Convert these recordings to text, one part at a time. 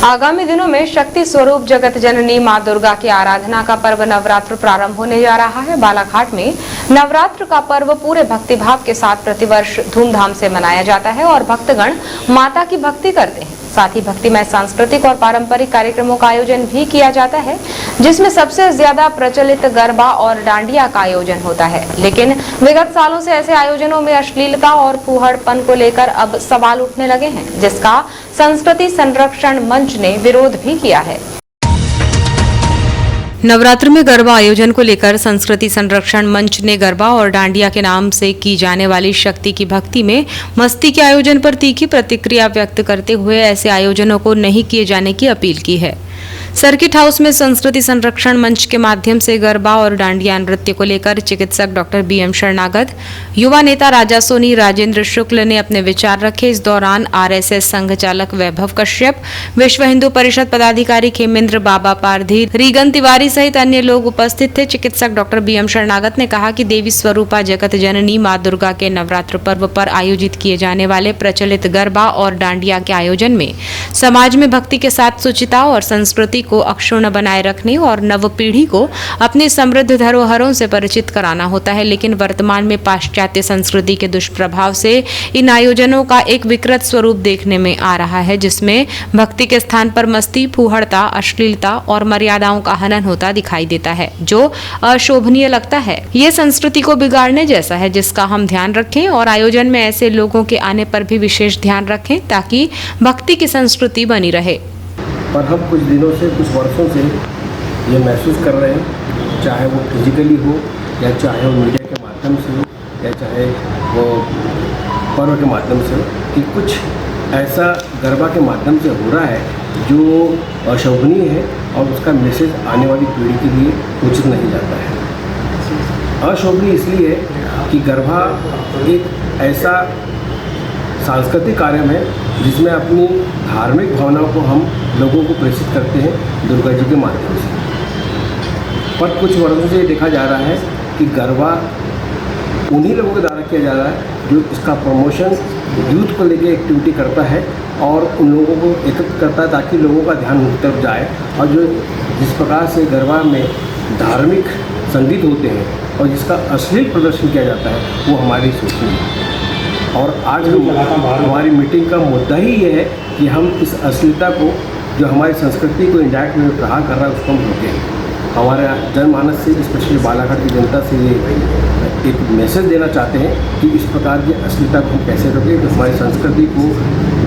आगामी दिनों में शक्ति स्वरूप जगत जननी मां दुर्गा की आराधना का पर्व नवरात्र प्रारंभ होने जा रहा है। बालाघाट में नवरात्र का पर्व पूरे भक्तिभाव के साथ प्रतिवर्ष धूमधाम से मनाया जाता है और भक्तगण माता की भक्ति करते हैं। साथ ही भक्तिमय सांस्कृतिक और पारंपरिक कार्यक्रमों का आयोजन भी किया जाता है, जिसमें सबसे ज्यादा प्रचलित गरबा और डांडिया का आयोजन होता है। लेकिन विगत सालों से ऐसे आयोजनों में अश्लीलता और फूहड़पन को लेकर अब सवाल उठने लगे हैं, जिसका संस्कृति संरक्षण मंच ने विरोध भी किया है। नवरात्र में गरबा आयोजन को लेकर संस्कृति संरक्षण मंच ने गरबा और डांडिया के नाम से की जाने वाली शक्ति की भक्ति में मस्ती के आयोजन पर तीखी प्रतिक्रिया व्यक्त करते हुए ऐसे आयोजनों को नहीं किए जाने की अपील की है। सर्किट हाउस में संस्कृति संरक्षण मंच के माध्यम से गरबा और डांडिया नृत्य को लेकर चिकित्सक डॉक्टर बीएम शरणागत, युवा नेता राजा सोनी, राजेंद्र शुक्ल ने अपने विचार रखे। इस दौरान आरएसएस संघ चालक वैभव कश्यप, विश्व हिंदू परिषद पदाधिकारी खेमेंद्र बाबा पारधी, रीगन तिवारी सहित अन्य लोग उपस्थित थे। चिकित्सक डॉक्टर बीएम शरणागत ने कहा कि देवी स्वरूपा जगत जननी मां दुर्गा के नवरात्र पर्व पर आयोजित किए जाने वाले प्रचलित गरबा और डांडिया के आयोजन में समाज में भक्ति के साथ शुचिता और संस्कृति को अक्षुण्ण बनाए रखने और नव पीढ़ी को अपनी समृद्ध धरोहरों से परिचित कराना होता है। लेकिन वर्तमान में पाश्चात्य संस्कृति के दुष्प्रभाव से इन आयोजनों का एक विकृत स्वरूप देखने में आ रहा है, जिसमें भक्ति के स्थान पर मस्ती, फूहड़ता, अश्लीलता और मर्यादाओं का हनन होता दिखाई देता है, जो अशोभनीय लगता है। ये संस्कृति को बिगाड़ने जैसा है, जिसका हम ध्यान रखें और आयोजन में ऐसे लोगों के आने पर भी विशेष ध्यान रखें ताकि भक्ति की संस्कृति बनी रहे। पर हम कुछ दिनों से, कुछ वर्षों से ये महसूस कर रहे हैं, चाहे वो फिजिकली हो या चाहे वो मीडिया के माध्यम से हो या चाहे वो पर्व के माध्यम से हो, कि कुछ ऐसा गरबा के माध्यम से हो रहा है जो अशोभनीय है और उसका मैसेज आने वाली पीढ़ी के लिए उचित नहीं जाता है। अशोभनीय इसलिए है कि गरबा एक ऐसा सांस्कृतिक कार्यक्रम है जिसमें अपनी धार्मिक भावनाओं को हम लोगों को प्रेषित करते हैं दुर्गा जी के माध्यम से। पर कुछ वर्षों से ये देखा जा रहा है कि गरबा उन्हीं लोगों के द्वारा किया जा रहा है जो इसका प्रमोशन यूथ को लेकर एक्टिविटी करता है और उन लोगों को एकत्र करता है ताकि लोगों का ध्यान उनकी तरफ जाए। और जो जिस प्रकार से गरबा में धार्मिक संगीत होते हैं और जिसका अश्लील प्रदर्शन किया जाता है, वो हमारी सोच है। और आज हमारी मीटिंग का मुद्दा ही ये है कि हम इस अश्लीलता को, जो हमारी संस्कृति को इंडायरेक्ट में प्रहार कर रहा है, उसको हम रोकें। हमारे जनमानस से, स्पेशली बालाघाट की जनता से ये एक मैसेज देना चाहते हैं कि इस प्रकार की अश्लीलता को हम कैसे रोकें, तो हमारी संस्कृति को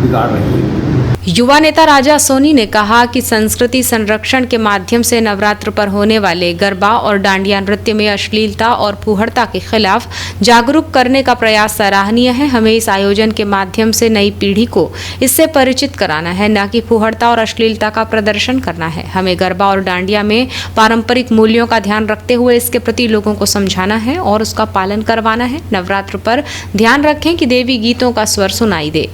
बिगाड़ रही है। युवा नेता राजा सोनी ने कहा कि संस्कृति संरक्षण के माध्यम से नवरात्र पर होने वाले गरबा और डांडिया नृत्य में अश्लीलता और फूहड़ता के खिलाफ जागरूक करने का प्रयास सराहनीय है। हमें इस आयोजन के माध्यम से नई पीढ़ी को इससे परिचित कराना है, न कि फूहड़ता और अश्लीलता का प्रदर्शन करना है। हमें गरबा और डांडिया में पारंपरिक मूल्यों का ध्यान रखते हुए इसके प्रति लोगों को समझाना है और उसका पालन करवाना है। नवरात्र पर ध्यान रखें कि देवी गीतों का स्वर सुनाई दे।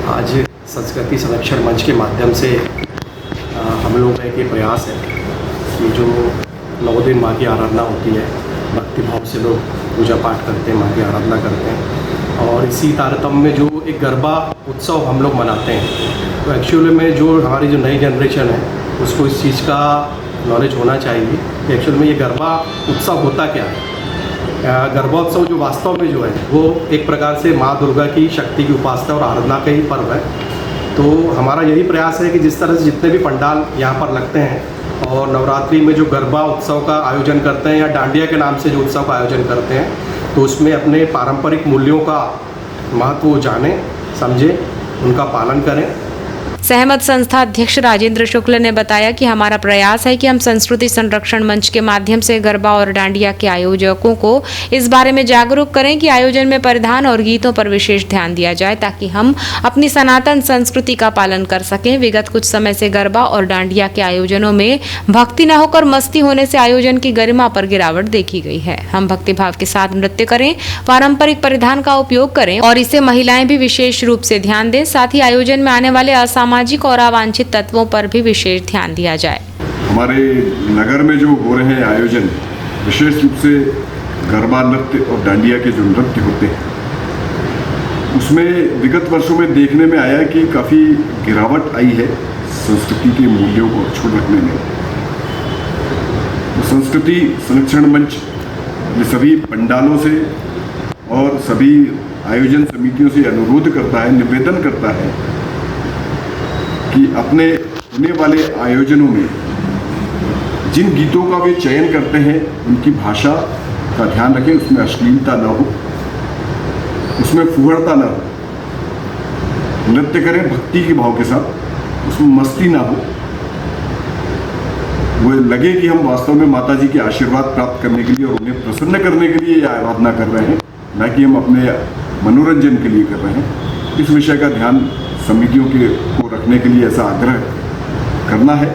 आज संस्कृति संरक्षण मंच के माध्यम से हम लोगों का एक प्रयास है कि जो 9 दिन माँ की आराधना होती है, भक्तिभाव से लोग पूजा पाठ करते हैं, माँ की आराधना करते हैं, और इसी तारतम्य में जो एक गरबा उत्सव हम लोग मनाते हैं, तो एक्चुअली में जो हमारी जो नई जनरेशन है उसको इस चीज़ का नॉलेज होना चाहिए कि एक्चुअली में ये गरबा उत्सव होता क्या है। गरबोत्सव जो वास्तव में जो है वो एक प्रकार से माँ दुर्गा की शक्ति की उपासना और आराधना का ही पर्व है। तो हमारा यही प्रयास है कि जिस तरह से जितने भी पंडाल यहाँ पर लगते हैं और नवरात्रि में जो गरबा उत्सव का आयोजन करते हैं या डांडिया के नाम से जो उत्सव का आयोजन करते हैं, तो उसमें अपने पारंपरिक मूल्यों का महत्व जानें, समझें, उनका पालन करें। सहमत संस्था अध्यक्ष राजेंद्र शुक्ल ने बताया कि हमारा प्रयास है कि हम संस्कृति संरक्षण मंच के माध्यम से गरबा और डांडिया के आयोजकों को इस बारे में जागरूक करें कि आयोजन में परिधान और गीतों पर विशेष ध्यान दिया जाए ताकि हम अपनी सनातन संस्कृति का पालन कर सकें। विगत कुछ समय से गरबा और डांडिया के आयोजनों में भक्ति न होकर मस्ती होने से आयोजन की गरिमा पर गिरावट देखी गई है। हम भक्तिभाव के साथ नृत्य करें, पारंपरिक परिधान का उपयोग करें और इसे महिलाएं भी विशेष रूप से ध्यान दें। साथ ही आयोजन में आने वाले सामाजिक और अवांछित तत्वों पर भी विशेष ध्यान दिया जाए। हमारे नगर में जो हो रहे हैं आयोजन, विशेष रूप से गरबा नृत्य और डांडिया के जो नृत्य होते हैं, उसमें विगत वर्षों में देखने में आया कि काफ़ी गिरावट आई है संस्कृति के मूल्यों को अक्षुण्ण रखने में। तो संस्कृति संरक्षण मंच ये सभी पंडालों से और सभी आयोजन समितियों से अनुरोध करता है, निवेदन करता है कि अपने होने वाले आयोजनों में जिन गीतों का वे चयन करते हैं उनकी भाषा का ध्यान रखें, उसमें अश्लीलता न हो, उसमें फुहड़ता न हो। नृत्य करें भक्ति के भाव के साथ, उसमें मस्ती ना हो। वो लगे कि हम वास्तव में माता जी के आशीर्वाद प्राप्त करने के लिए और उन्हें प्रसन्न करने के लिए यह आराधना कर रहे हैं, न कि हम अपने मनोरंजन के लिए कर रहे हैं। इस विषय का ध्यान समितियों को रखने के लिए ऐसा आग्रह करना है।